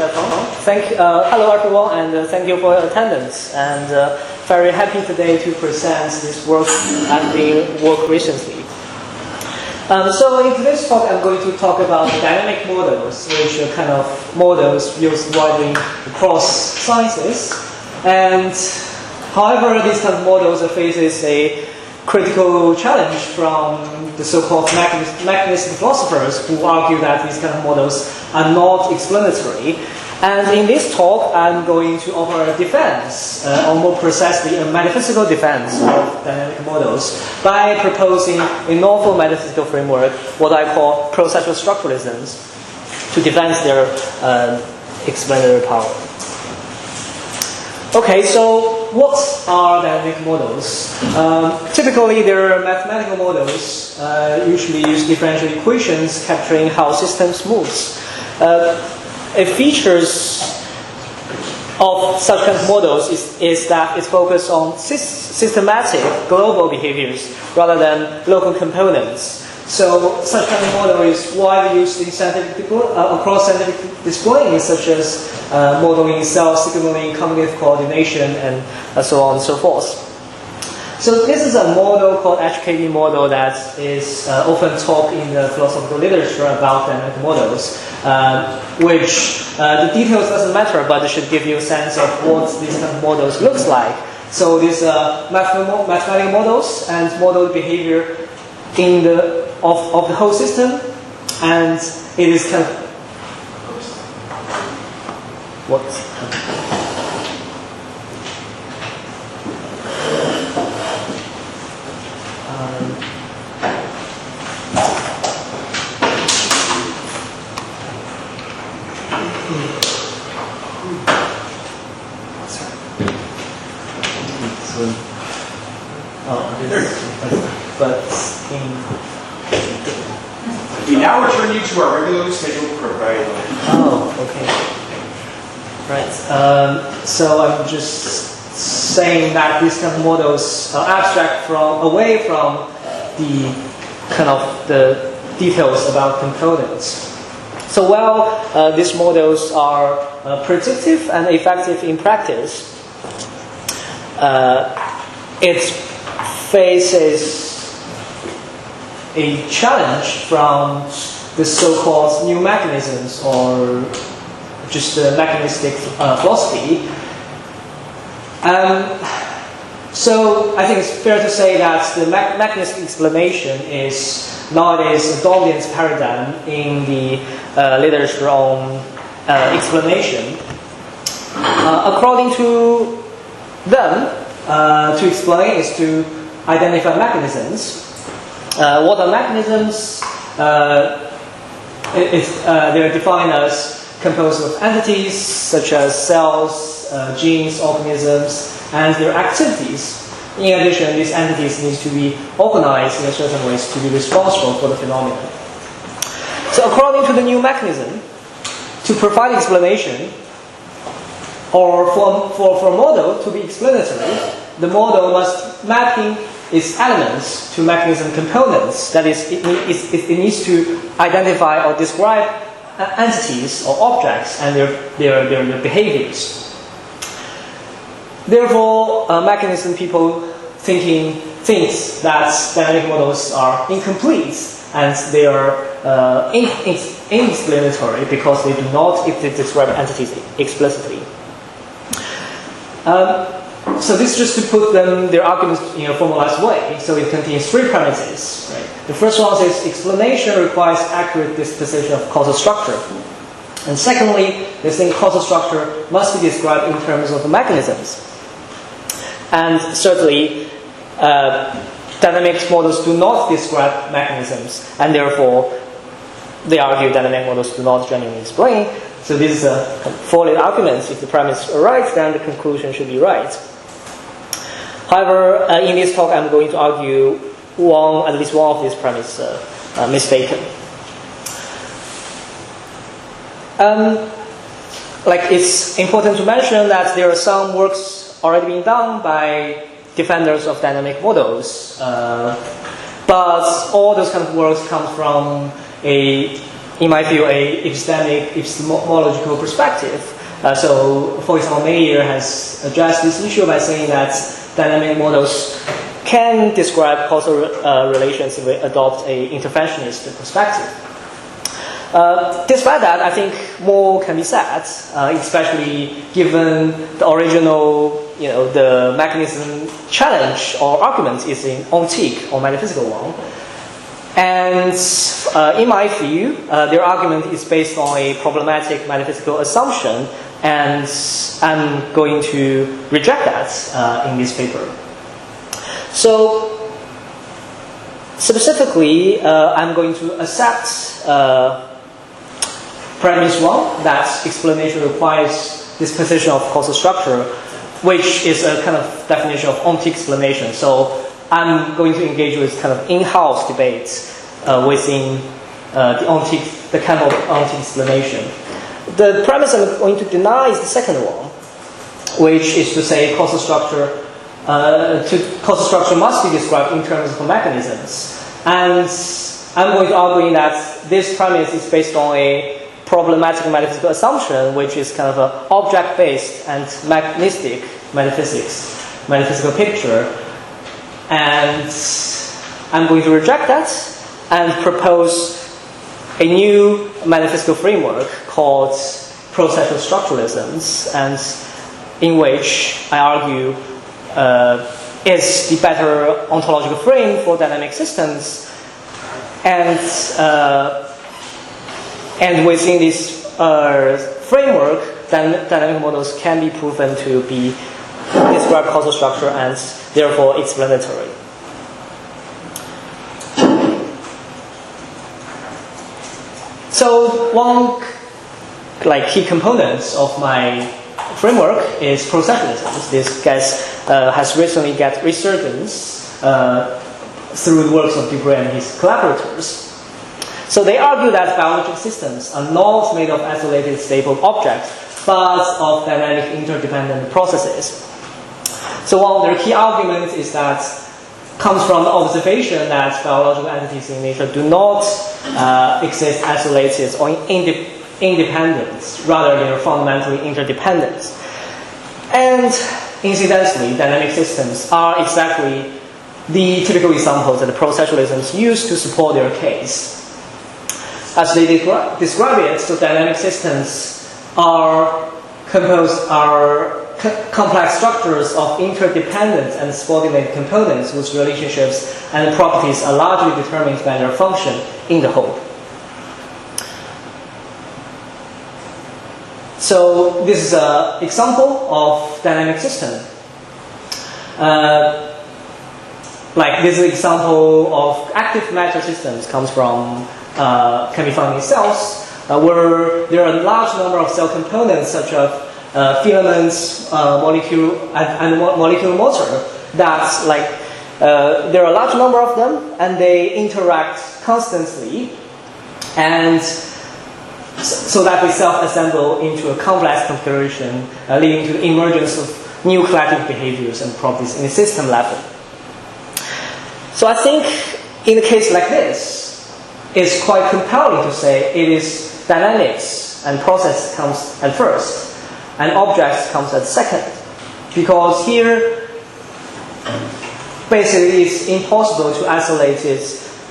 Hello everyone, and thank you for your attendance. And very happy today to present this work I've been worked recently. So in today's talk, I'm going to talk about dynamic models, which are kind of models used widely across sciences. And however, these kind of models faces a critical challenge from the so-called mechanistic philosophers who argue that these kind of models are not explanatory. And in this talk, I'm going to offer a defense, or more precisely a metaphysical defense of dynamic models by proposing a novel metaphysical framework, what I call processual structuralism, to defend their explanatory power. Okay, so what are dynamic models? Typically, they're mathematical models, usually use differential equations capturing how systems move. A features of such kind of models is that it focuses on systematic global behaviors rather than local components. So such kind of model is widely used in across scientific disciplines, such as modeling cell signaling, cognitive coordination, and so on and so forth. So this is a model called HKD model that is often taught in the philosophical literature about dynamic models, which the details doesn't matter, but it should give you a sense of what these kind of models looks like. So these mathematical models and model behavior in of the whole system, and it is kind of what. We now return you to our regularly scheduled program. Oh, okay. Right. So I'm just saying that these kind of models are abstract away from the kind of the details about components. So while these models are predictive and effective in practice, it faces a challenge from the so-called new mechanisms or just the mechanistic philosophy. So I think it's fair to say that the mechanistic explanation is nowadays a dominant paradigm in the literature on explanation. According to them, to explain is to identify mechanisms. What are mechanisms? They're defined as composed of entities such as cells, genes, organisms, and their activities. In addition, these entities need to be organized in certain ways to be responsible for the phenomenon. So according to the new mechanism, to provide explanation, or for a model to be explanatory, the model must mapping its elements to mechanism components. That is, it needs to identify or describe entities or objects and their behaviors. Therefore, mechanism people thinks that dynamic models are incomplete and they are inexplanatory because they do not describe entities explicitly. So this is just to put their arguments in a formalized way. So it contains three premises. Right? The first one says explanation requires accurate disposition of causal structure. And secondly, they think causal structure must be described in terms of the mechanisms. And thirdly, dynamic models do not describe mechanisms, and therefore they argue dynamic models do not genuinely explain. So this is a valid argument. If the premise is right, then the conclusion should be right. However, in this talk, I'm going to argue at least one of these premises mistaken. It's important to mention that there are some works already being done by defenders of dynamic models, but all those kind of works come from a in my view, a epistemological perspective. So, for example, Meyer has addressed this issue by saying that dynamic models can describe causal relations if we adopt a interventionist perspective. Despite that, I think more can be said, especially given the original, the mechanism challenge or argument is an ontic or metaphysical one. And in my view, their argument is based on a problematic metaphysical assumption, and I'm going to reject that in this paper. So, specifically, I'm going to accept premise 1, that explanation requires this position of causal structure, which is a kind of definition of ontic explanation. So, I'm going to engage with kind of in-house debates within the kind of ontic explanation. The premise I'm going to deny is the second one, which is to say causal structure must be described in terms of mechanisms. And I'm going to argue that this premise is based on a problematic metaphysical assumption, which is kind of an object-based and mechanistic metaphysical picture. And I'm going to reject that and propose a new metaphysical framework called processual structuralism, and in which I argue is the better ontological frame for dynamic systems, and within this framework, dynamic models can be proven to be describe causal structure and therefore explanatory. So one key component of my framework is processualism. This has recently got resurgence through the works of Dubreuil and his collaborators. So they argue that biological systems are not made of isolated stable objects, but of dynamic interdependent processes. So one of their key arguments comes from the observation that biological entities in nature do not exist isolated or independent, rather they are fundamentally interdependent. And incidentally, dynamic systems are exactly the typical examples that the processualisms use to support their case. As they describe it, so dynamic systems are complex structures of interdependent and subordinate components whose relationships and properties are largely determined by their function in the whole. So this is an example of dynamic system. This example of active matter systems can be found in cells, where there are a large number of cell components such as filaments, molecule motor. There are a large number of them, and they interact constantly, and so that they self-assemble into a complex configuration, leading to the emergence of new collective behaviors and properties in the system level. So I think in a case like this, it's quite compelling to say it is dynamics and process comes at first, and objects comes at second, because here basically it's impossible to isolate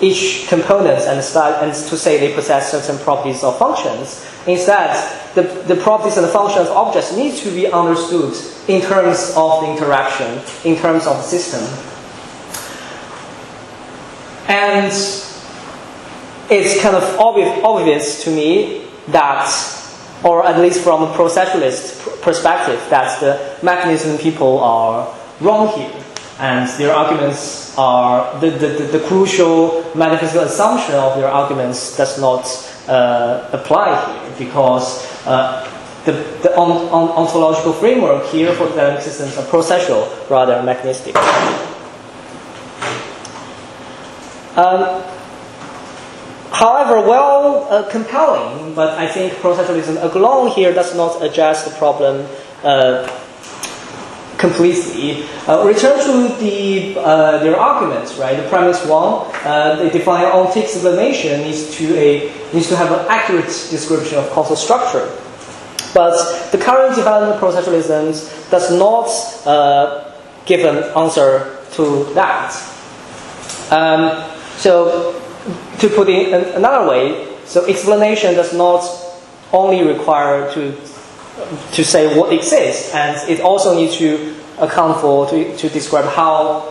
each component and to say they possess certain properties or functions. Instead, the properties and the functions of objects need to be understood in terms of the interaction, in terms of the system. And it's kind of obvious to me that, or at least from a processualist perspective, that the mechanism people are wrong here, and their arguments are the crucial metaphysical assumption of their arguments does not apply here, because the ontological framework here for dynamic systems are processual rather than mechanistic. However, compelling, but I think processualism alone here does not address the problem completely. Return to their arguments, right? The premise 1, they define ontic sublimation needs to have an accurate description of causal structure. But the current development of processualism does not give an answer to that. So to put it in another way, so explanation does not only require to say what exists, and it also needs to account for to describe how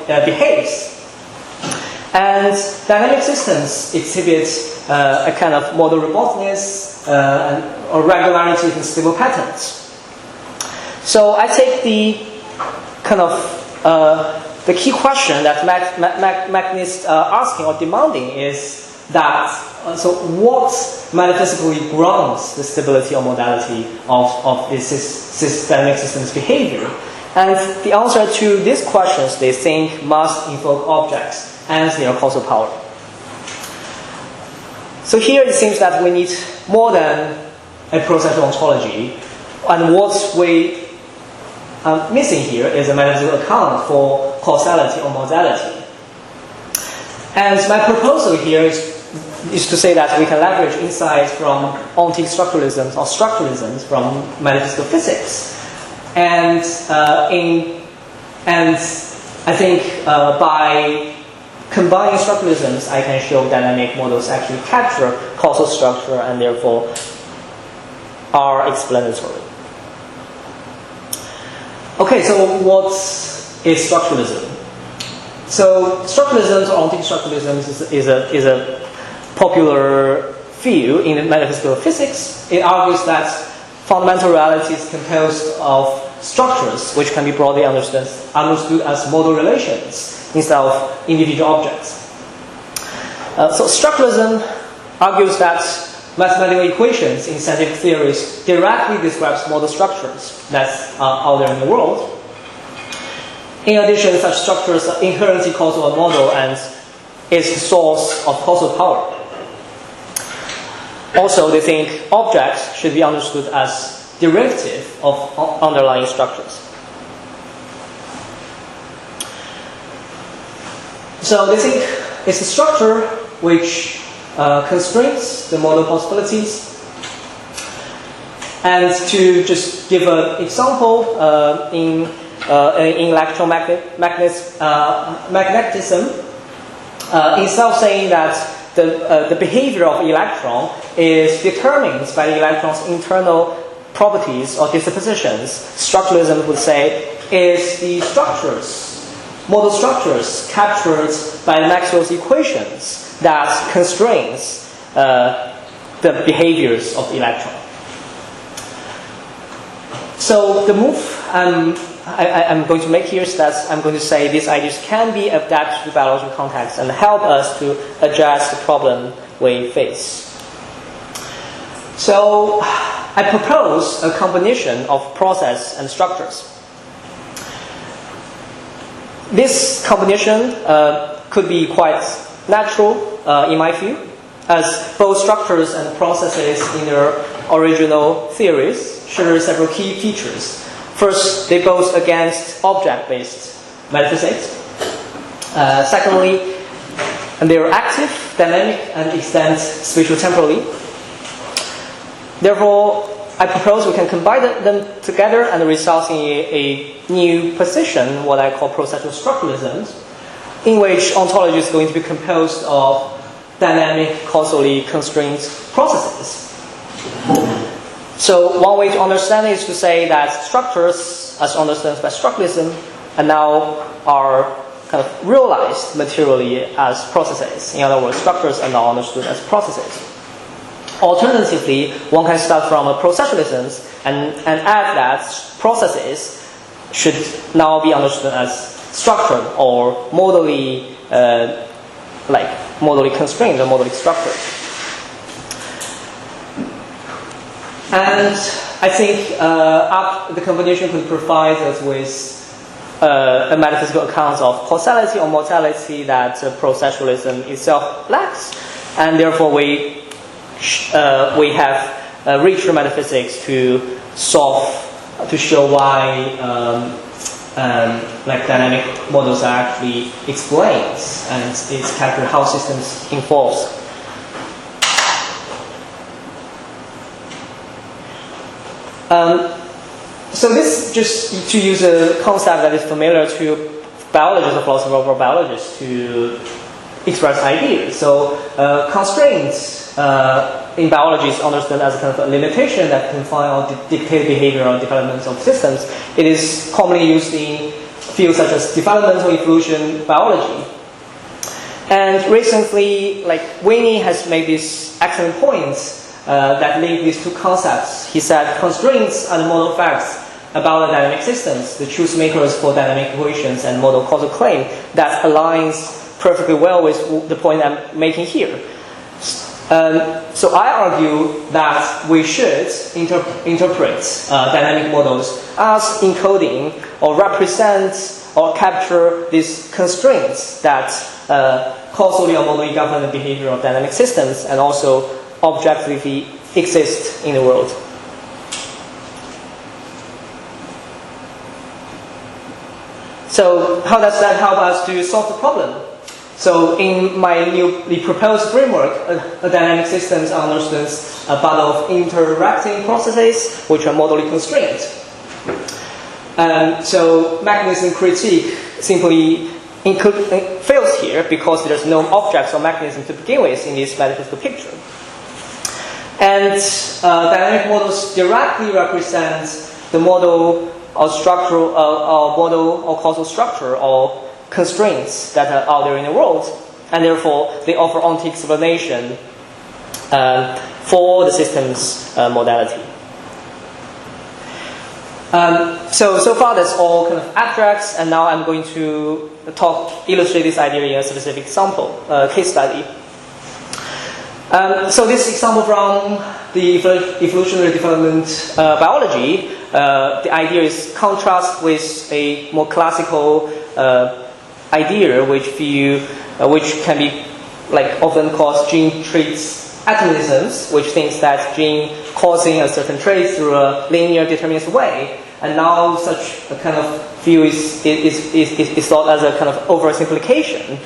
it behaves. And dynamic systems exhibit a kind of model robustness or regularity in stable patterns. So I take the kind of the key question that mechanists are asking or demanding is that so what metaphysically grounds the stability or modality of this dynamic system's behavior? And the answer to these questions, they think, must invoke objects and their causal power. So here it seems that we need more than a processual ontology, and what we are missing here is a metaphysical account for causality or modality. And my proposal here is to say that we can leverage insights from ontic structuralism or structuralism from metaphysical physics. And I think by combining structuralisms, I can show dynamic models actually capture causal structure and therefore are explanatory. Okay, so what is structuralism? So structuralism or ontic structuralism is a popular view in metaphysical physics. It argues that fundamental reality is composed of structures which can be broadly understood as modal relations instead of individual objects. So structuralism argues that mathematical equations in scientific theories directly describes model structures that are out there in the world. In addition, such structures are inherently causal or modal and is the source of causal power. Also, they think objects should be understood as derivative of underlying structures. So they think it's a structure which constrains the model possibilities. And to just give an example, in electromagnetism, instead of saying that the behavior of the electron is determined by the electron's internal properties or dispositions, structuralism would say is the model structures captured by Maxwell's equations that constrains the behaviors of the electron. So the move I'm going to make here is that I'm going to say these ideas can be adapted to biological context and help us to address the problem we face. So I propose a combination of process and structures. This combination could be quite natural in my view, as both structures and processes in their original theories share several key features. First, they both against object-based metaphysics. Secondly, they are active, dynamic, and extend spatio-temporally. Therefore, I propose we can combine them together and result in a new position, what I call processual structuralism, in which ontology is going to be composed of dynamic, causally constrained processes. So one way to understand it is to say that structures, as understood by structuralism, are kind of realized materially as processes. In other words, structures are now understood as processes. Alternatively, one can start from a processualism and add that processes should now be understood as structured or modally constrained or modally structured. And I think the combination could provide us with a metaphysical account of causality or modality that processualism itself lacks, and therefore we have richer metaphysics to show why like dynamic models are actually explained, and it's captured how systems evolve. So this just to use a concept that is familiar to biologists or philosophers or biologists to express ideas. So constraints in biology is understood as a kind of a limitation that confine or dictate behavior or development of systems. It is commonly used in fields such as developmental evolution biology. And recently, like Winnie has made these excellent points that link these two concepts. He said constraints are the model facts about the dynamic systems, the truth makers for dynamic equations and model causal claim that aligns perfectly well with the point I'm making here. So I argue that we should interpret dynamic models as encoding or represent or capture these constraints that causally or modally govern the behavior of dynamic systems and also objectively exist in the world. So how does that help us to solve the problem? So in my newly proposed framework, a dynamic systems are understood as a bundle of interacting processes which are modally constrained. So mechanism critique simply fails here because there's no objects or mechanism to begin with in this metaphysical picture. And dynamic models directly represent the model or structural model or causal structure or constraints that are out there in the world, and therefore they offer onto explanation for the system's modality. So far that's all kind of abstracts, and now I'm going to illustrate this idea in a specific example, case study. So this example from the evolutionary development biology, the idea is contrast with a more classical idea which can be like often called gene traits atomisms, which thinks that gene causing a certain trait through a linear deterministic way. And now such a kind of view is thought as a kind of oversimplification.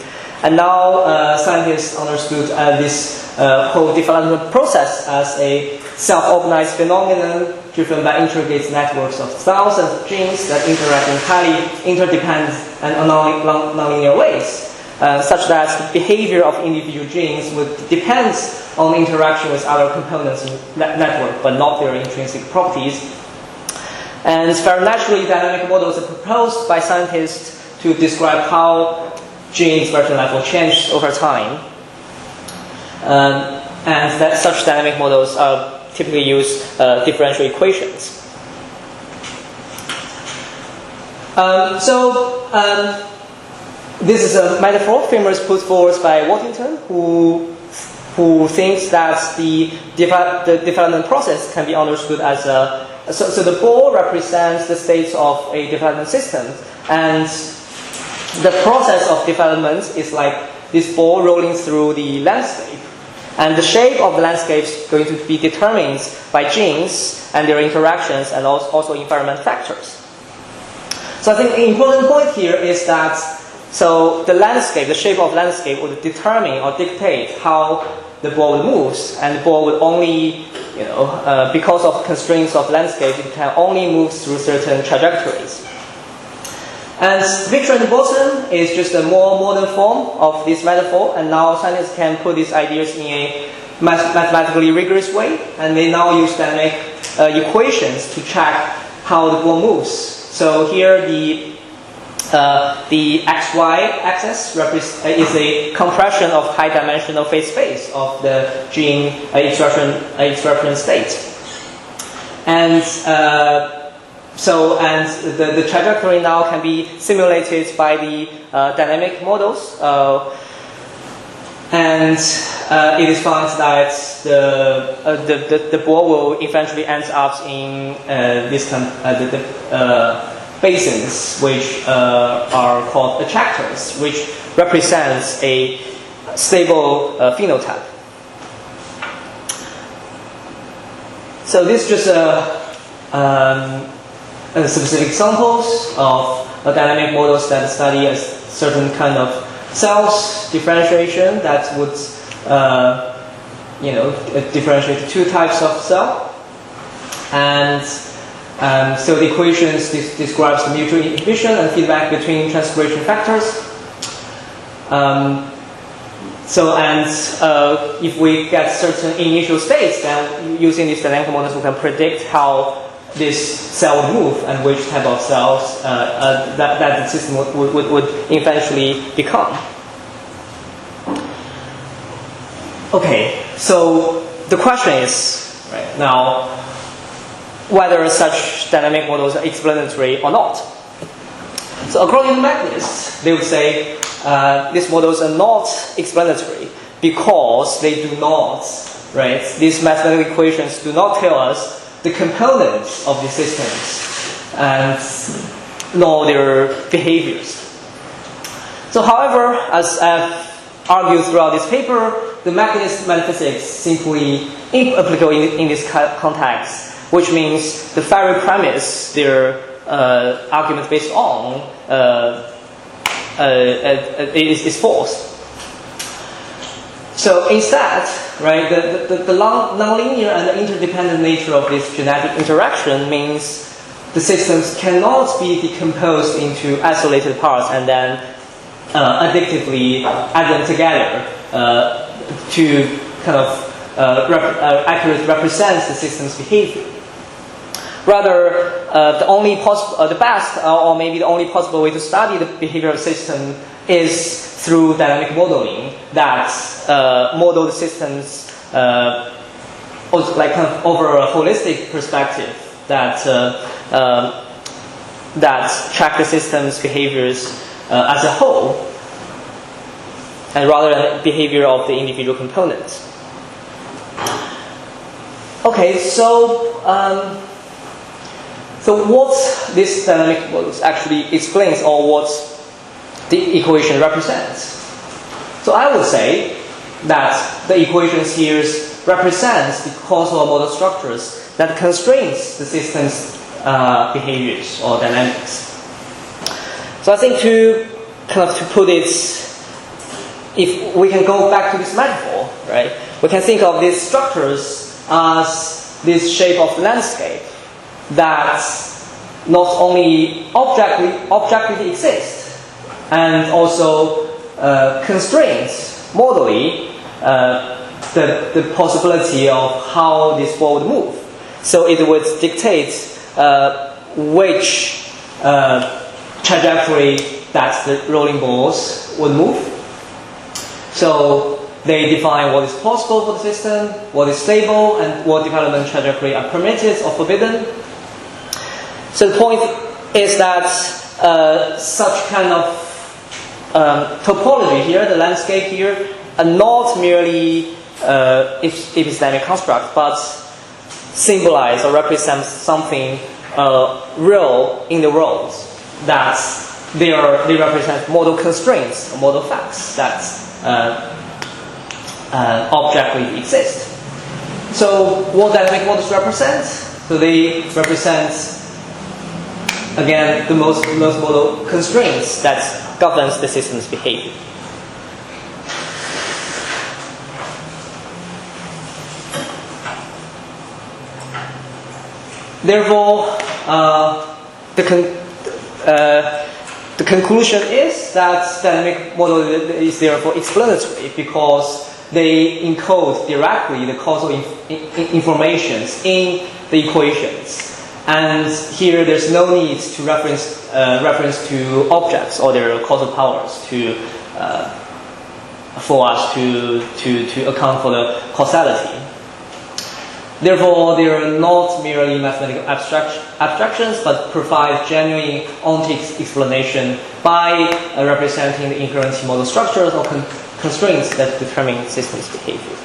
And now scientists understood this whole development process as a self-organized phenomenon driven by intricate networks of thousands of genes that interact in highly interdependent and nonlinear ways, such that the behavior of individual genes would depend on interaction with other components in that network, but not their intrinsic properties. And very naturally, dynamic models are proposed by scientists to describe how gene expression level changes over time. And that such dynamic models typically use differential equations. This is a metaphor famous put forward by Waddington, who thinks that the development process can be understood as so the ball represents the states of a development system, and the process of development is like this ball rolling through the landscape. And the shape of the landscape is going to be determined by genes and their interactions and also environment factors. So I think the important point here is that so the landscape, the shape of the landscape would determine or dictate how the ball moves, and the ball would only, because of constraints of landscape, it can only move through certain trajectories. And the picture at the bottom is just a more modern form of this metaphor, and now scientists can put these ideas in a mathematically rigorous way, and they now use dynamic equations to track how the ball moves. So here the xy axis is a compression of high-dimensional phase space of the gene expression state, and the trajectory now can be simulated by the dynamic models, and it is found that the ball will eventually end up in basins, which are called attractors, which represents a stable phenotype. So this is just specific examples of dynamic models that study a certain kind of cells differentiation that would differentiate two types of cell. And so the equations describes the mutual inhibition and feedback between transcription factors. If we get certain initial states, then using these dynamical models, we can predict how this cell would move and which type of cells that the system would eventually become. Okay, so the question is, right now, whether such dynamic models are explanatory or not. So according to mechanists, they would say these models are not explanatory because they do not, right? These mathematical equations do not tell us the components of the systems and nor their behaviors. So however, as I've argued throughout this paper, the mechanistic metaphysics simply applicable in this context, which means the very premise their argument based on is false. So instead, right, the nonlinear and the interdependent nature of this genetic interaction means the systems cannot be decomposed into isolated parts and then addictively add them together to kind of accurately represent the system's behavior. Rather, the best or maybe the only possible way to study the behavior of a system is through dynamic modeling that model the systems like kind of over a holistic perspective that track the system's behaviors as a whole, and rather than behavior of the individual components. Okay, so what this dynamic models actually explains, or what the equation represents. So I would say that the equations here represents the causal model structures that constrains the system's behaviors or dynamics. So I think to put it, if we can go back to this metaphor, right, we can think of these structures as this shape of landscape that not only objectively exists and also constrains modally the possibility of how this ball would move. So it would dictate which trajectory that the rolling balls would move. So they define what is possible for the system, what is stable, and what development trajectory are permitted or forbidden. So the point is that such kind of topology here, the landscape here, are not merely epistemic construct, but symbolize or represent something real in the world. That they represent model constraints or model facts that objectively exist. So what dynamic models represent? So they represent, again, the most model constraints that governs the system's behavior. Therefore, the conclusion is that dynamic model is therefore explanatory because they encode directly the causal informations in the equations. And here there's no need to reference to objects or their causal powers for us to account for the causality. Therefore, they are not merely mathematical abstractions, but provide genuine ontic explanation by representing the inherent model structures or constraints that determine systems' behavior.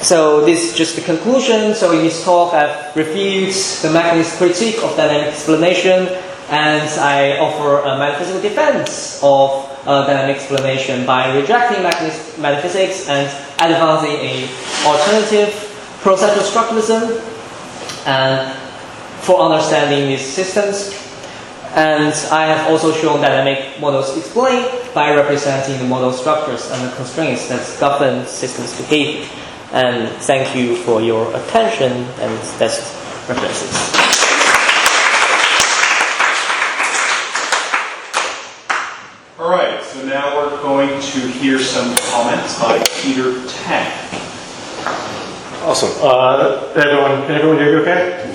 So this is just the conclusion. So in this talk, I've reviewed the mechanistic critique of dynamic explanation, and I offer a metaphysical defense of dynamic explanation by rejecting mechanistic metaphysics and advancing an alternative processual structuralism. And for understanding these systems. And I have also shown dynamic models explained by representing the model structures and the constraints that govern systems behavior. And thank you for your attention, and best references. All right, so now we're going to hear some comments by Peter Tang. Awesome. Can everyone hear you okay?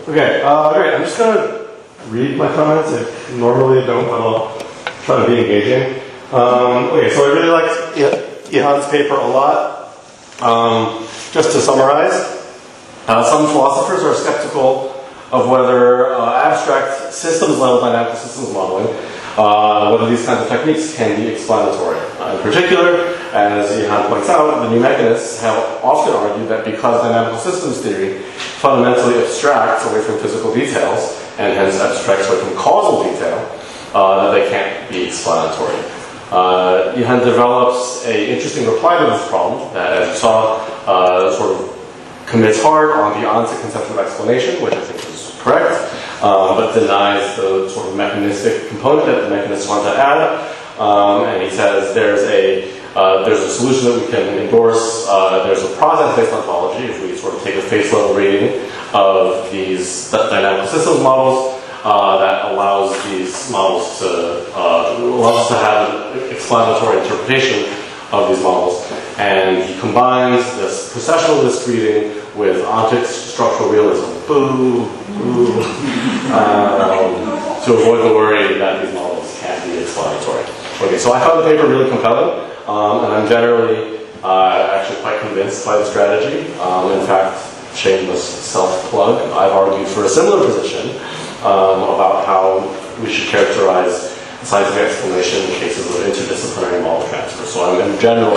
Okay, great. I'm just going to read my comments. I normally don't, but I'll try to be engaging. Okay, so I really liked Yihan's paper a lot. Just to summarize, some philosophers are skeptical of whether abstract systems level dynamical systems modeling, whether these kinds of techniques can be explanatory. In particular, as Yihan points out, the new mechanists have often argued that because dynamical systems theory fundamentally abstracts away from physical details, and hence abstracts away from causal detail, that they can't be explanatory. Yihan develops an interesting reply to this problem that, as you saw, sort of commits hard on the onset conception of explanation, which I think is correct, but denies the sort of mechanistic component that the mechanists want to add. And he says there's a solution that we can endorse. There's a process-based ontology if we sort of take a face-level reading of these dynamical systems models. That allows these models to have an explanatory interpretation of these models, and he combines this processualist reading with ontic structural realism. Boo, boo, to avoid the worry that these models can't be explanatory. Okay, so I found the paper really compelling, and I'm generally actually quite convinced by the strategy. In fact, shameless self-plug, I've argued for a similar position about how we should characterize scientific explanation in cases of interdisciplinary model transfer. So I'm in general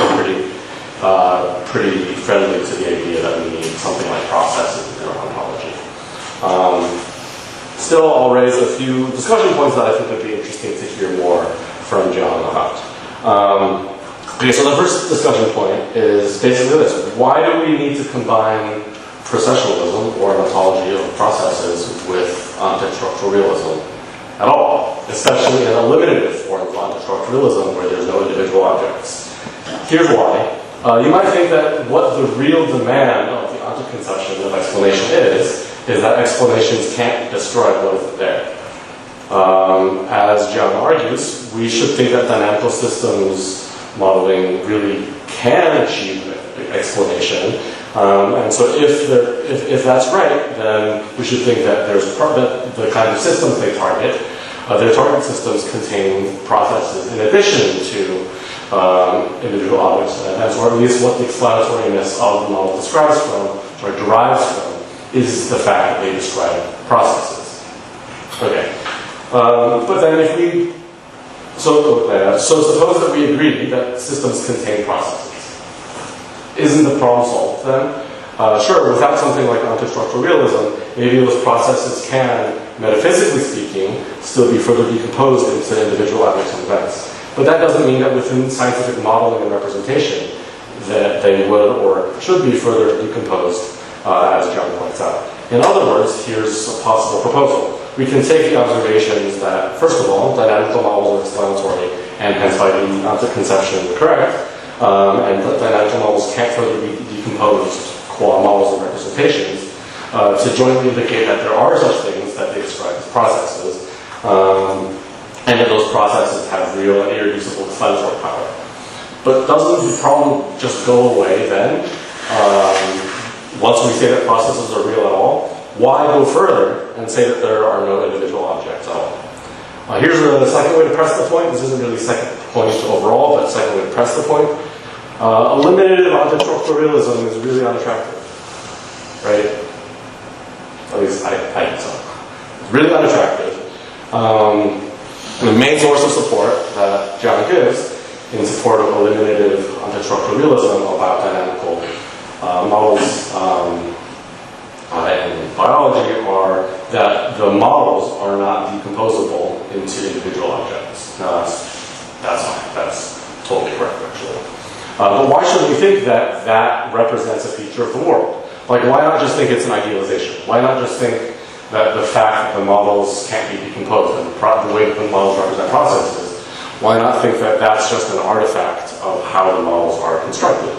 pretty friendly to the idea that we need something like processes in our ontology. Still, I'll raise a few discussion points that I think would be interesting to hear more from Jiang about. Okay, so the first discussion point is basically this: why do we need to combine processualism, or an ontology of processes, with ontic-structural realism at all, especially in eliminative forms of ontic-structural realism where there's no individual objects? Here's why. You might think that what the real demand of the ontic conception of explanation is that explanations can't be destroyed what isn't there. As Jiang argues, we should think that dynamical systems modeling really can achieve explanation. And so if that's right, then we should think that the kind of systems they target, their target systems contain processes in addition to individual objects, or at least what the explanatoriness of the model describes from, or derives from, is the fact that they describe processes. Okay. But then if we, so suppose that we agree that systems contain processes. Isn't the problem solved then? Sure, without something like ontic-structural realism, maybe those processes can, metaphysically speaking, still be further decomposed into individual objects and events. But that doesn't mean that within scientific modeling and representation that they would or should be further decomposed, as John points out. In other words, here's a possible proposal. We can take the observations that, first of all, dynamical models are explanatory, and hence by the ontic conception correct, and dynamical models can't further be decomposed qua models and representations, to jointly indicate that there are such things that they describe as processes, and that those processes have real and irreducible explanatory power. But doesn't the problem just go away then? Once we say that processes are real at all, why go further and say that there are no individual objects at all? Here's the second way to press the point. This isn't really second point overall, but second way to press the point. Eliminative ontic-structural realism is really unattractive, right? At least I think so. It's really unattractive. The main source of support that John gives in support of eliminative ontic-structural realism about dynamical models in biology are that the models are not decomposable into individual objects. Now that's fine. That's totally correct, actually. But why should we think that that represents a feature of the world? Like, why not just think it's an idealization? Why not just think that the fact that the models can't be decomposed and the way that the models represent processes, why not think that that's just an artifact of how the models are constructed?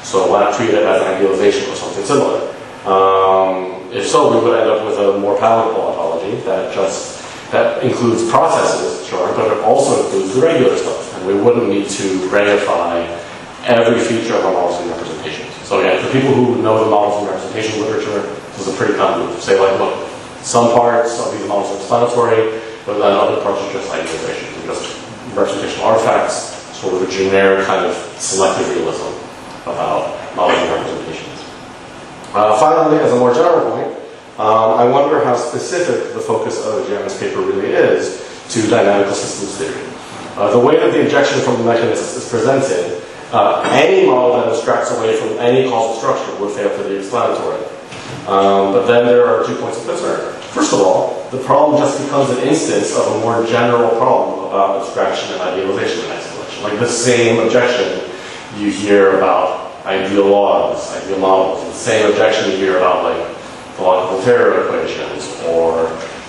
So why not treat it as an idealization or something similar? If so, we would end up with a more palatable ontology that includes processes, sure, but it also includes the regular stuff, and we wouldn't need to reify every feature of our models and representations. So again, for people who know the models and representation literature, this is a pretty common move. Say like, look, some parts of these models are explanatory, but then other parts are just idealizations, just representational artifacts, sort of a generic kind of selective realism about models and representations. Finally, as a more general point, I wonder how specific the focus of Jiang's paper really is to dynamical systems theory. The way that the injection from the mechanism is presented, any model that abstracts away from any causal structure would fail to be explanatory. But then there are 2 points of concern. First of all, the problem just becomes an instance of a more general problem about abstraction and idealization and explanation. Like the same objection you hear about ideal laws, ideal models, the same objection you hear about like the logical terror equations or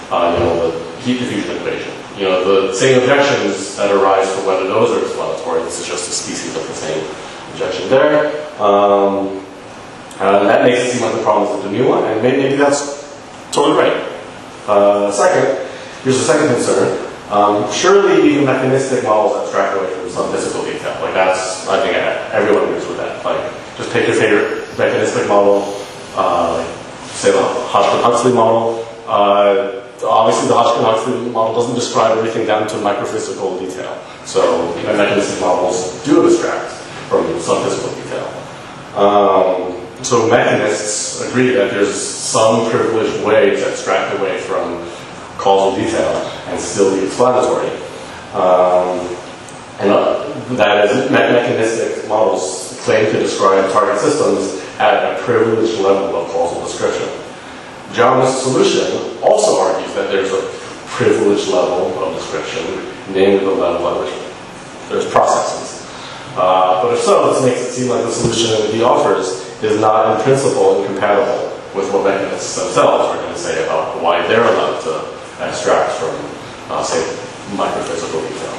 the heat diffusion equation. The same objections that arise for whether those are explanatory. This is just a species of the same objection there. That makes it seem like the problem is the new one, and maybe that's totally right. Second, here's the second concern. Surely even mechanistic models abstract away from some physical detail. Like that's, I think everyone agrees with that. Like just pick your favorite mechanistic model, say the Hodgkin-Huxley model. Obviously the Hodgkin-Huxley model doesn't describe everything down to microphysical detail. So mechanistic models do abstract from some physical detail. So mechanists agree that there's some privileged way to abstract away from causal detail and still be explanatory. That is, mechanistic models claim to describe target systems at a privileged level of causal description. Jiang's solution also argues that there's a privileged level of description, namely the level at which there's processes. But if so, this makes it seem like the solution he offers is not in principle incompatible with what mechanists themselves are going to say about why they're allowed to abstract from, say, microphysical detail.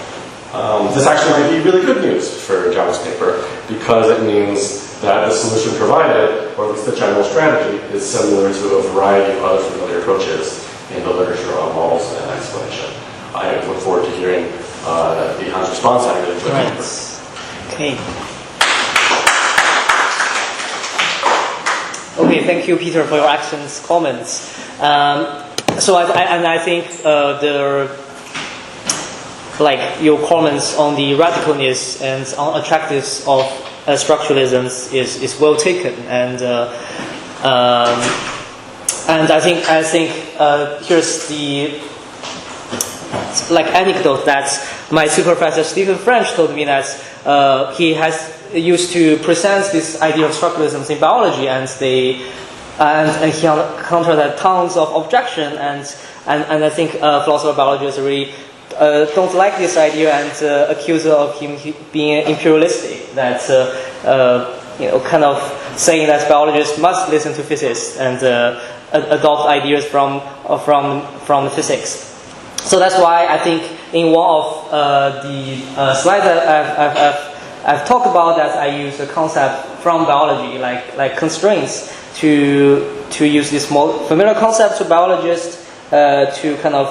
This actually might be really good news for Jiang's paper because it means that the solution provided, or at least the general strategy, is similar to a variety of other familiar approaches in the literature on models and explanation. I look forward to hearing Yihan's response to the paper. Okay. Okay, thank you, Peter, for your excellent comments. I think your comments on the radicalness and on attractiveness of structuralism is well taken, and I think here's the anecdote that my superprofessor Stephen French told me that he has used to present this idea of structuralism in biology, and he encountered tons of objection, and I think philosophers of biology really don't like this idea and accuse of him being imperialistic. That kind of saying that biologists must listen to physicists and adopt ideas from the physics. So that's why I think in one of the slides that I've talked about that I use a concept from biology, like constraints, to use this more familiar concept to biologists to kind of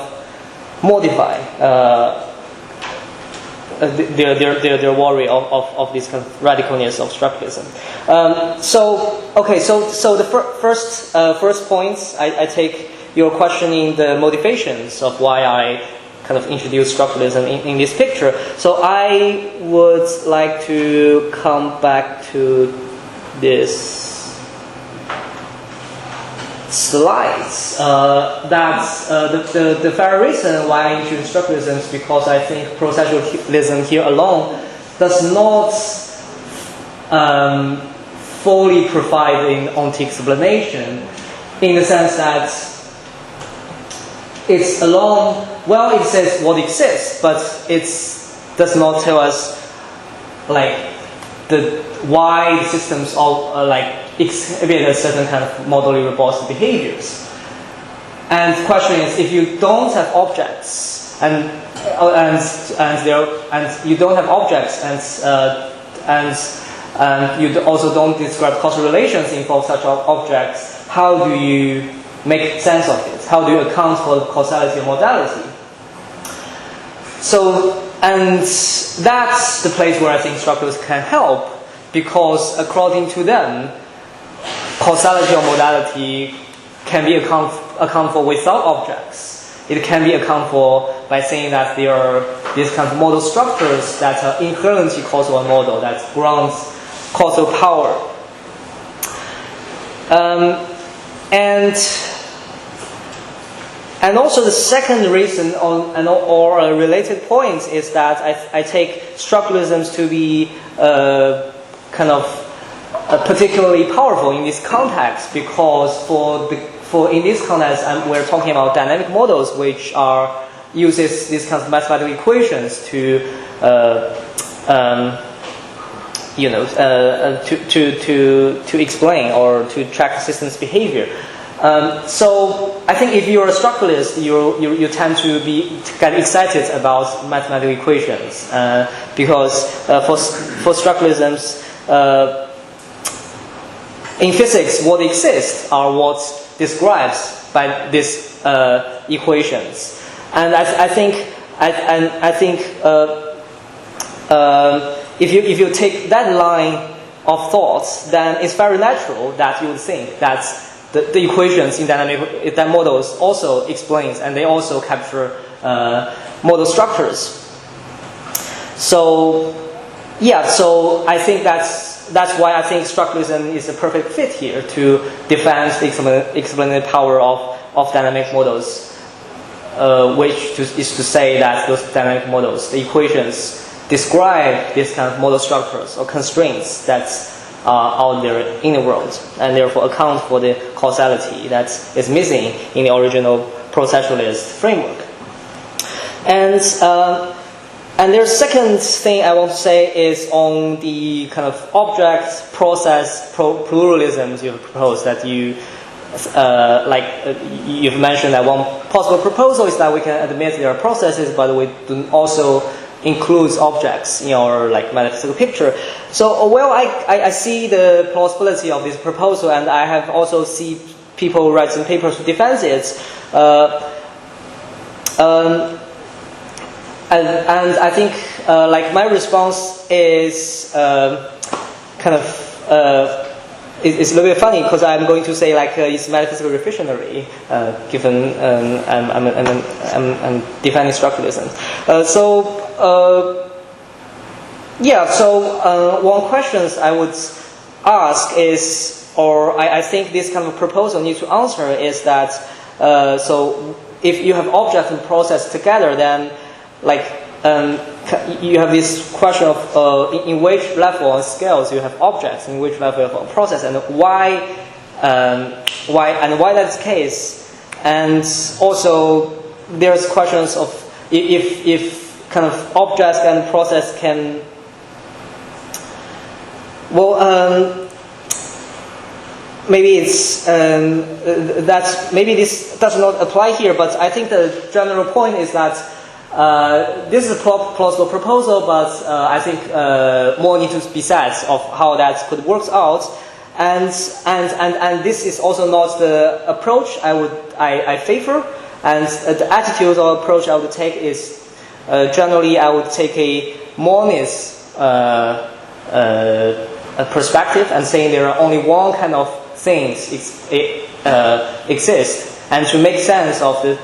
modify their worry of this kind of radicalness of structuralism. So the first point, I take your questioning the motivations of why I kind of introduced structuralism in this picture. So I would like to come back to this slides. That's the very reason why I introduced structuralism is because I think processualism here alone does not fully provide an ontic explanation, in the sense that it's alone. Well, it says what exists, but it does not tell us why the systems exhibit a certain kind of modally robust behaviors. And the question is, if you don't have objects and you don't have objects and you also don't describe causal relations involve such objects, how do you make sense of it? How do you account for the causality of modality? So, and that's the place where I think structuralists can help, because according to them, causality or modality can be accounted for without objects. It can be accounted for by saying that there are these kind of model structures that are inherently causal a model that grants causal power. And also the second reason or a related point is that I take structuralism to be kind of particularly powerful in this context, because in this context we're talking about dynamic models, which uses these kinds of mathematical equations to to explain or to track the system's behavior. So I think if you're a structuralist, you tend to get excited about mathematical equations because for structuralisms, in physics, what exists are what describes by these equations, and I think if you take that line of thoughts, then it's very natural that you would think that the equations in dynamic models also explains, and they also capture model structures. So I think that's why I think structuralism is a perfect fit here to defend the explainable power of dynamic models, which is to say that those dynamic models, the equations, describe this kind of model structures or constraints that are out there in the world, and therefore account for the causality that is missing in the original processualist framework. And there's second thing I want to say is on the kind of object process pluralisms you have proposed, that you've mentioned that one possible proposal is that we can admit there are processes, but we do also includes objects in our metaphysical picture. So I see the plausibility of this proposal, and I have also seen people write some papers to defend it. And I think my response is it's a little bit funny, because I'm going to say it's metaphysical revisionary, given I'm defending structuralism. One question I would ask is, or I think this kind of proposal needs to answer, is that so if you have object and process together, then you have this question of in which level on scales you have objects, in which level you have a process, and why that's the case. And also there's questions of if kind of objects and process can maybe it's maybe this does not apply here, but I think the general point is that this is a plausible proposal, but I think more needs to be said of how that could work out, and this is also not the approach I favor, and the attitude or approach I would take is generally I would take a monist perspective, and saying there are only one kind of things exist, and to make sense of the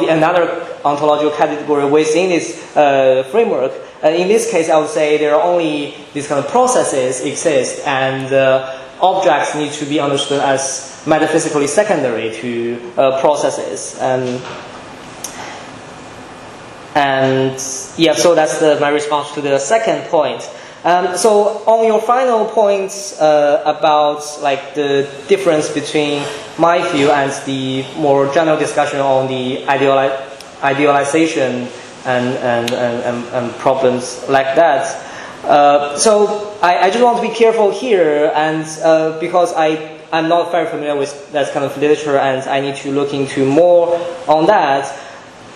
another ontological category within this framework. In this case, I would say there are only these kind of processes exist, and objects need to be understood as metaphysically secondary to processes. So that's my response to the second point. So on your final points about the difference between my view and the more general discussion on the idealization and problems like that. So I just want to be careful here, and because I I'm not very familiar with that kind of literature, and I need to look into more on that.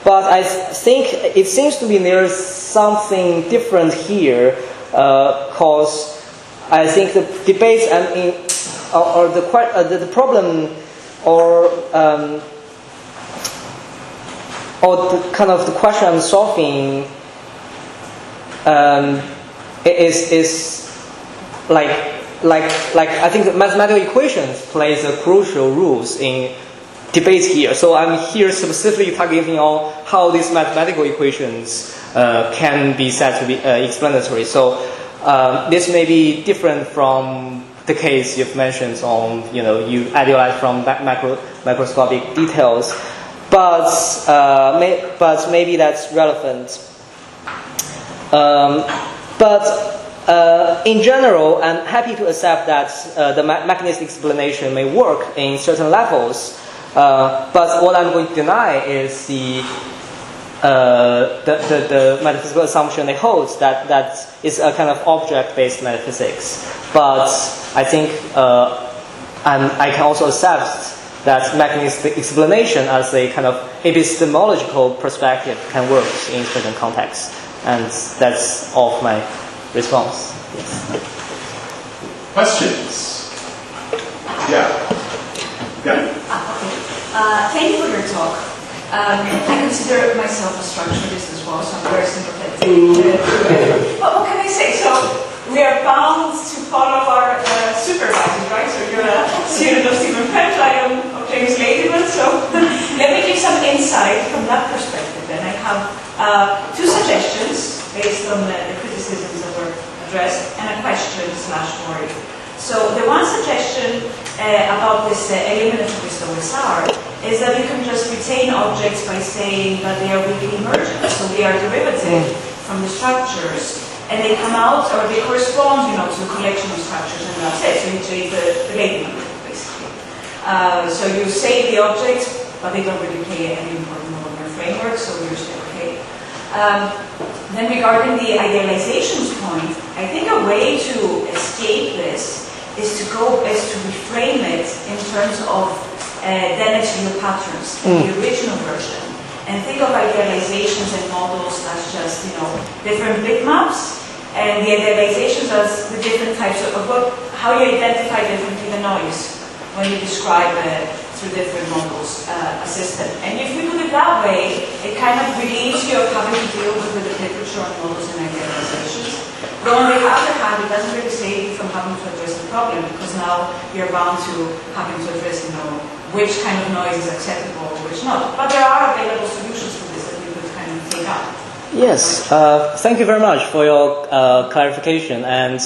But I think it seems to be there's something different here, because I think the debates or the problem or the kind of the question I'm solving is like I think the mathematical equations plays a crucial roles in debates here. So I'm here specifically targeting on how these mathematical equations can be said to be explanatory. So this may be different from the case you've mentioned on, you idealize from macroscopic details, but maybe that's relevant. In general, I'm happy to accept that the mechanistic explanation may work in certain levels. But what I'm going to deny is the metaphysical assumption it holds that is a kind of object-based metaphysics. But I think I can also accept that mechanistic explanation as a kind of epistemological perspective can work in certain contexts. And that's all of my response. Yes. Questions? Yeah. Okay. Thank you for your talk. I consider myself a structuralist as well, so I'm very sympathetic. But what can I say? So we are bound to follow our supervisors, right? So you're a student of Stephen French, I am of James Ladyman. So let me give some insight from that perspective. And I have two suggestions based on the criticisms that were addressed, and a question/worry. So the one suggestion about this eliminativist OSR is that you can just retain objects by saying that they are weakly emergent, so they are derivative from the structures, and they come out, or they correspond, to a collection of structures, and that's it. So you take the Ladyman, basically. So you say the objects, but they don't really play any important role in your framework, so you're still okay. Then regarding the idealizations point, I think a way to escape this is to reframe it in terms of Dennett's patterns in the original version, and think of idealizations and models as just different bitmaps, and the idealizations as the different types of how you identify differently the noise when you describe through different models a system. And if we do it that way, it kind of relieves you of having to deal with the literature on models and idealizations. But on the other hand, it doesn't really save you from having to address the problem, because now you're bound to having to address, which kind of noise is acceptable or which not. But there are available solutions for this that you could kind of take up. Yes, thank you very much for your clarification, and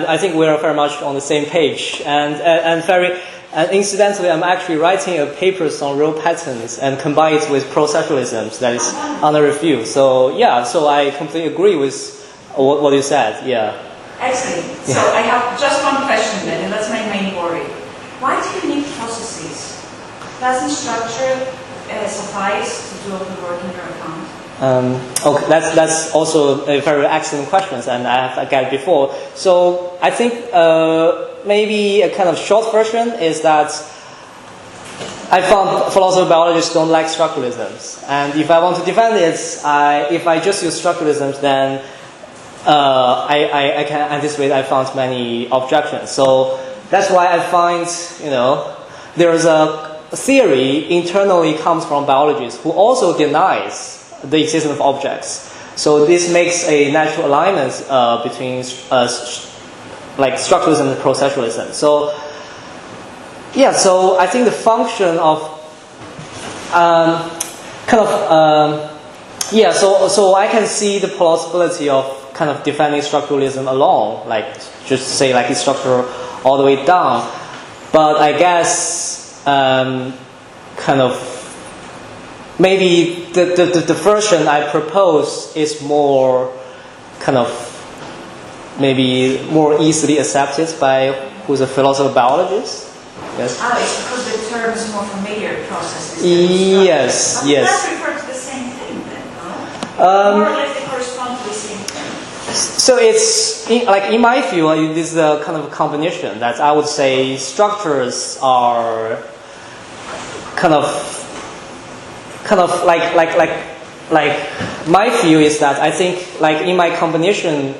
I think we are very much on the same page. And incidentally, I'm actually writing a paper on real patterns and combine it with processualism that is under review. So I completely agree with what you said. Yeah. Excellent. So I have just one question then, and that's my main worry. Why do you need processes? Doesn't structure suffice to do open work in your account? Okay, that's also a very excellent question, and I have got it before. So I think maybe a kind of short version is that I found philosophy biologists don't like structuralisms, and if I want to defend it, if I just use structuralisms, then I can anticipate I found many objections. So that's why I find there is a theory internally comes from biologists who also denies the existence of objects. So this makes a natural alignment between structuralism and processualism. So I think the function of so I can see the plausibility of kind of defending structuralism alone, just say it's structure all the way down. But I guess maybe the version I propose is more maybe more easily accepted by who's a philosopher biologist. Yes. It's because the term is more familiar, processes. Yes. But does that refer to the same thing then, no? More or less they correspond to the same thing. So it's in my view, this is a kind of a combination that I would say structures are kind of like my view is that I think like in my combination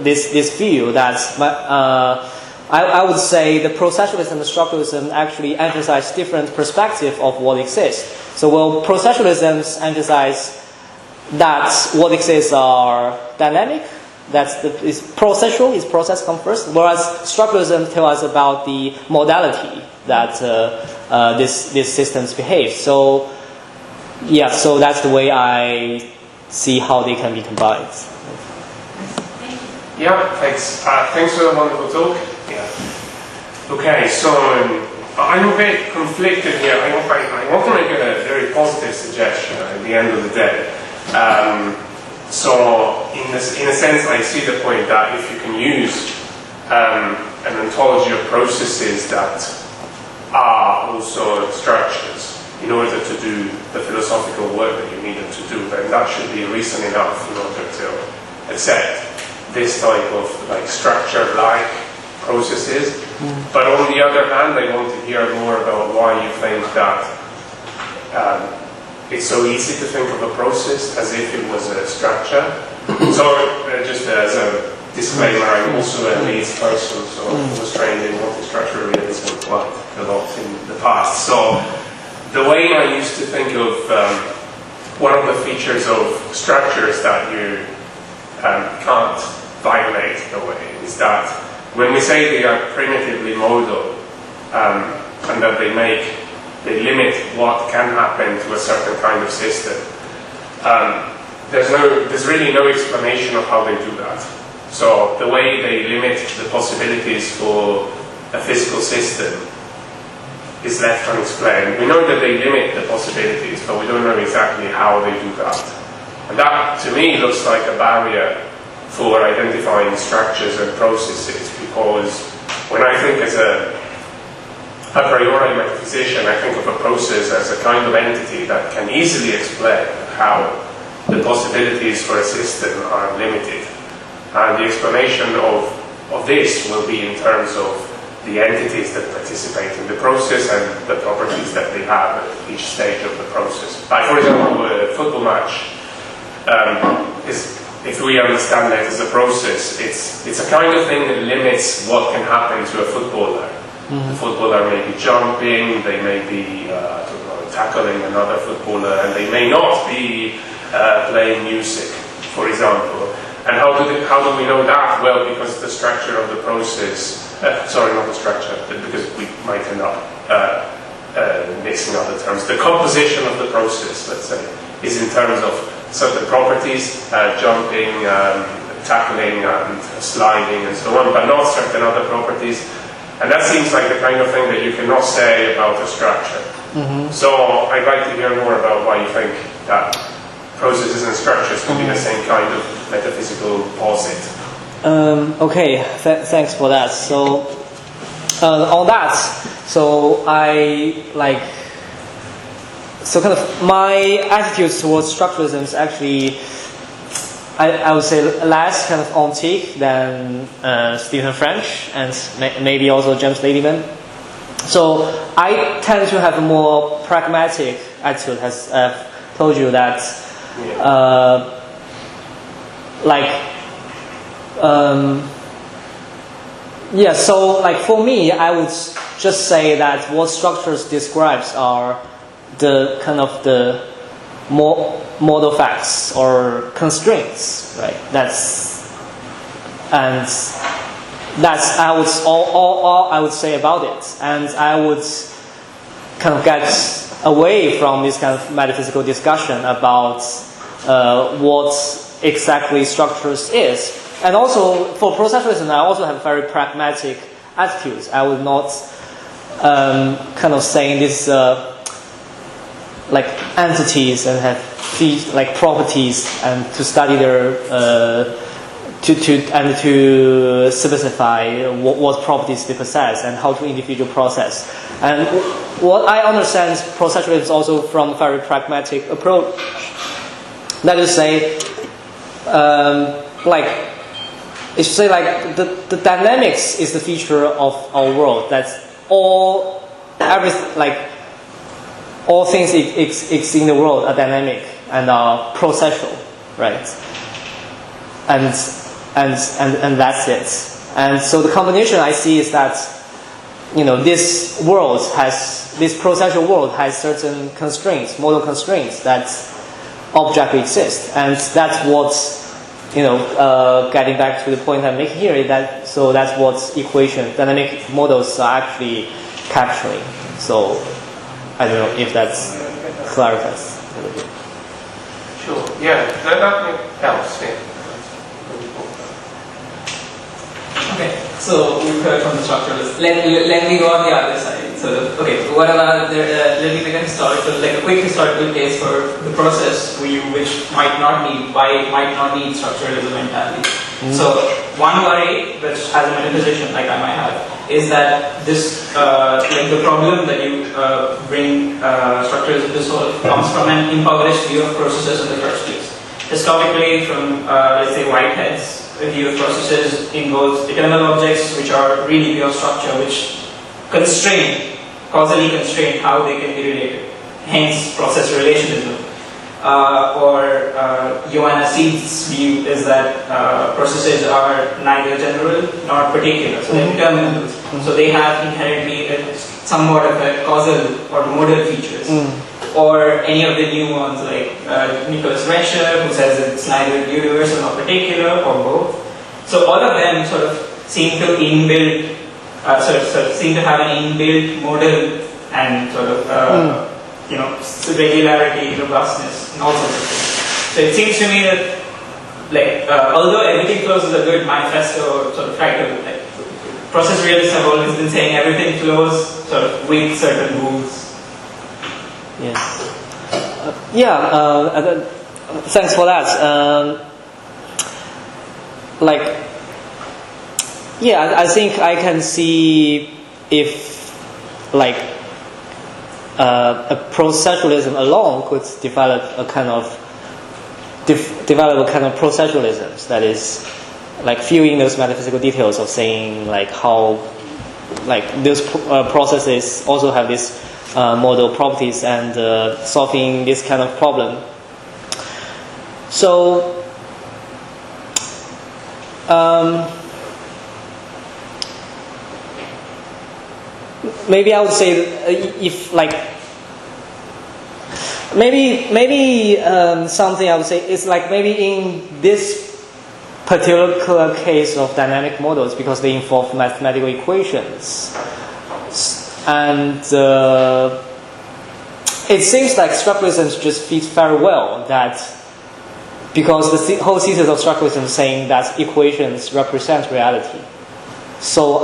this view that I would say the processualism and the structuralism actually emphasize different perspectives of what exists. So while processualism emphasize that what exists are dynamic, is processual, is process come first, whereas structuralism tells us about the modality that these systems behave. So yeah, so that's the way I see how they can be combined. Yeah, thanks. Thanks for the wonderful talk. Yeah. Okay, so I'm a bit conflicted here. I want to make a very positive suggestion at the end of the day. So in a sense, I see the point that if you can use an ontology of processes that are also structures in order to do the philosophical work that you need them to do, then that should be reason enough in order to accept this type of like structure-like processes. But on the other hand, I want to hear more about why you think that it's so easy to think of a process as if it was a structure. So just as a disclaimer, I'm also a Leeds person, so I was trained in multi-structural realism quite a lot in the past. So the way I used to think of one of the features of structures that you can't violate in a way is that when we say they are primitively modal and that they limit what can happen to a certain kind of system, there's really no explanation of how they do that. So the way they limit the possibilities for a physical system is left unexplained. We know that they limit the possibilities, but we don't know exactly how they do that. And that, to me, looks like a barrier for identifying structures and processes, because when I think as a priori metaphysician, I think of a process as a kind of entity that can easily explain how the possibilities for a system are limited. And the explanation of this will be in terms of the entities that participate in the process and the properties that they have at each stage of the process. Like, for example, a football match if we understand it as a process, it's a kind of thing that limits what can happen to a footballer. The footballer may be jumping, they may be tackling another footballer, and they may not be playing music, for example. And how do we know that? Well, because the structure of the process, sorry, not the structure, because we might end up mixing other terms. The composition of the process, let's say, is in terms of certain properties, jumping, tackling, and sliding, and so on, but not certain other properties. And that seems like the kind of thing that you cannot say about a structure. So I'd like to hear more about why you think that processes and structures can be the same kind of metaphysical posit. Okay, thanks for that. So on that, so kind of my attitudes towards structuralism is actually, I would say, less kind of antique than Stephen French and maybe also James Ladyman. So I tend to have a more pragmatic attitude, as I've told you that, so like for me, I would just say that what structures describes are the kind of the modal facts or constraints, right? That's all I would say about it, and I would kind of get away from this kind of metaphysical discussion about what exactly structures is. And also for processualism, I also have very pragmatic attitudes. I would not kind of saying this like entities and have like properties and to study their to specify what properties they possess and how to individual process. And what I understand processualism is also from a very pragmatic approach. That is to say, like, it should say like the dynamics is the feature of our world. That's all things in the world are dynamic and are processual, right? And that's it. And so the combination I see is that, this processual world has certain constraints, model constraints that objectively exist, and that's what, getting back to the point I'm making here, that's what dynamic models are actually capturing. So I don't know if that's clarifies a little bit. Sure. Yeah, that helps. Yeah. Okay, so we've heard from the structuralist. Let me go on the other side. So, what about let me make a quick historical case for the process which might not need structuralism entirely. So, one worry, which as a metaphysician like I might have, is that this, the problem that you bring structuralism to solve comes from an impoverished view of processes in the first place. Historically, from let's say Whitehead's view of processes involves eternal objects which are really pure structure, which causally constrain how they can be related. Hence, process relationism. Or Yihan Jiang's view is that processes are neither general nor particular, so they're determinables. So they have inherently somewhat of a causal or modal features. Or any of the new ones like Nicholas Rescher, who says it's neither universal nor particular, or both. So all of them sort of seem to seem to have an inbuilt modal and sort of regularity, robustness, and all sorts of things. So it seems to me that although everything flows is a good manifesto sort of fractal, process realists have always been saying everything flows sort of with certain rules. Yes. Thanks for that. I think I can see if a processualism alone could develop a kind of processualism that is fill in those metaphysical details of saying how those processes also have this model properties and solving this kind of problem. So maybe I would say if maybe something I would say is maybe in this particular case of dynamic models, because they involve mathematical equations. And it seems like structuralism just fits very well because the whole thesis of structuralism is saying that equations represent reality. So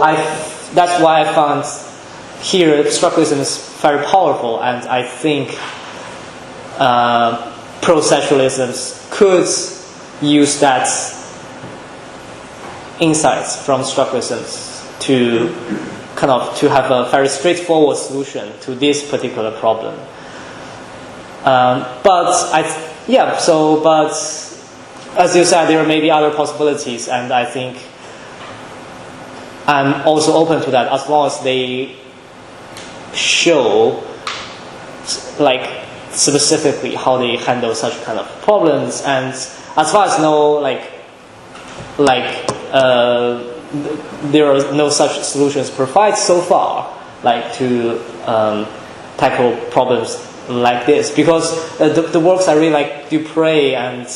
that's why I found here structuralism is very powerful, and I think processualism could use that insights from structuralism to have a very straightforward solution to this particular problem. But as you said, there may be other possibilities, and I think I'm also open to that as long as they show specifically how they handle such kind of problems, and as far as there are no such solutions provided so far, to tackle problems like this. Because the works I really like, Dupre and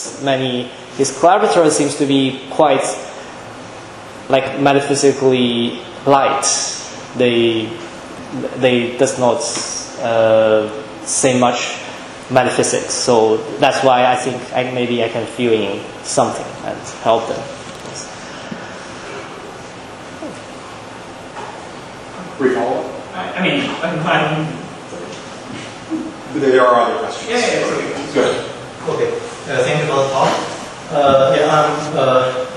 his collaborators seems to be quite metaphysically light. They does not say much metaphysics. So that's why I think maybe I can fill in something and help them. Recall? There are other questions. Yeah. Good. Okay. Thank you for the talk. I'm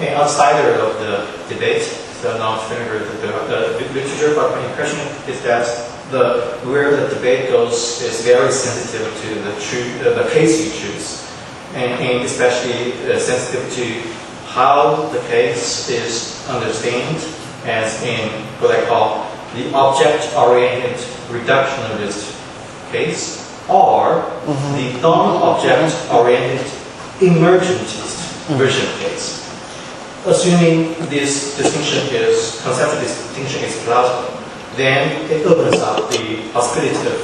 an outsider of the debate, so I'm not familiar with the literature, but my impression is that where the debate goes is very sensitive to the case you choose. and especially sensitive to how the case is understood as in what I call the object-oriented reductionist case or the non-object-oriented emergentist version case. Assuming this distinction is, conceptual distinction is plausible, then it opens up the possibility of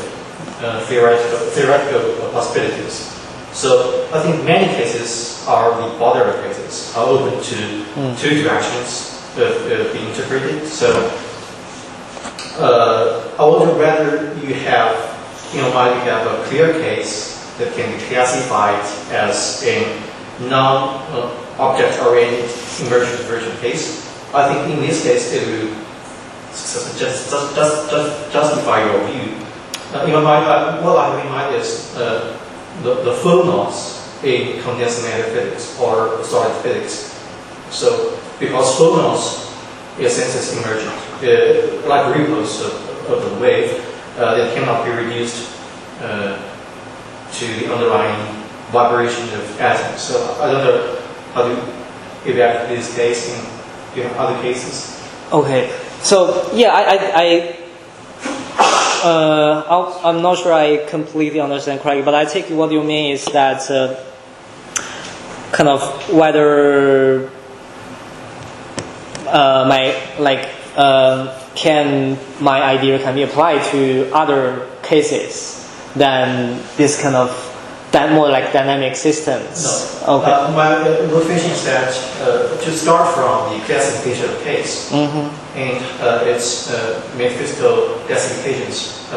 theoretical possibilities. So I think many cases are the border cases, are open to two directions of being interpreted. So I wonder whether you have, you have a clear case that can be classified as a non-object-oriented emergent version case. I think in this case it will just justify your view. What I have in mind is the phonons in condensed matter physics or solid physics. So because phonons in a sense is emergent, like ripples of the wave, they cannot be reduced to the underlying vibration of atoms. So I don't know how to evaluate this case in other cases. Okay, so yeah, I'm not sure I completely understand correctly, but I take what you mean is that kind of whether can my idea can be applied to other cases than this kind of more like dynamic systems. No. Okay. My motivation is that to start from the classification of case and its metaphysical classifications,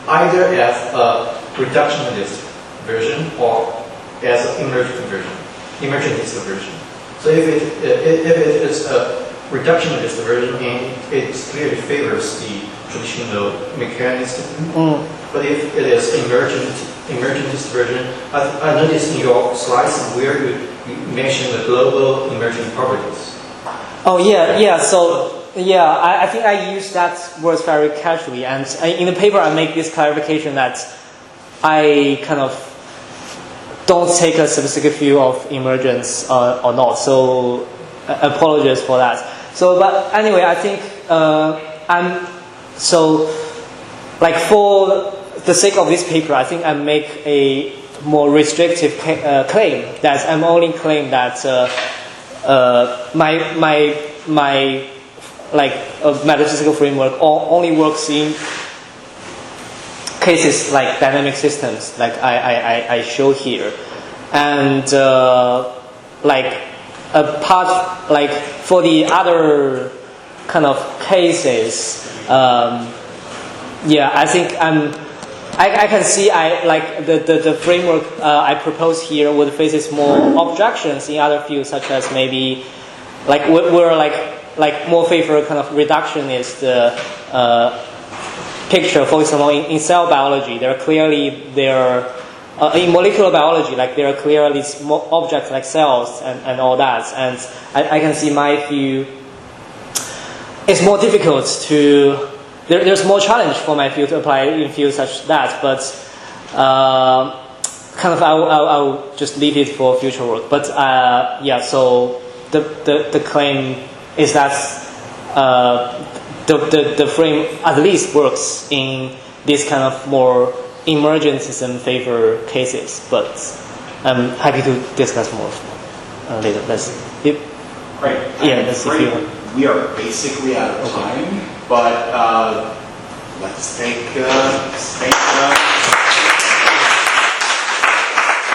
either as a reductionist version or as an emergentist version. So if it is a reductionist version, and it clearly favors the traditional mechanistic. But if it is emergentist version, I noticed in your slides somewhere you mentioned the global emergent properties. Oh yeah. So yeah, I think I use that word very casually, and in the paper I make this clarification that I kind of don't take a specific view of emergence or not. So apologies for that. So, but anyway, I think for the sake of this paper, I think I make a more restrictive claim that I'm only claim that my metaphysical framework only works in cases like dynamic systems, like I show here, and for the other kind of cases, I think I can see the framework I propose here would face more objections in other fields, such as maybe we're more favor kind of reductionist picture. For example, in cell biology, in molecular biology, there are clearly small objects like cells and all that, and I can see my view. It's more difficult to. There's more challenge for my field to apply in fields such that, but I'll just leave it for future work. But so the claim is that the frame at least works in this kind of more emergentism favor cases. But I'm happy to discuss more later. Great. Let's see. We are basically out of time, but let's take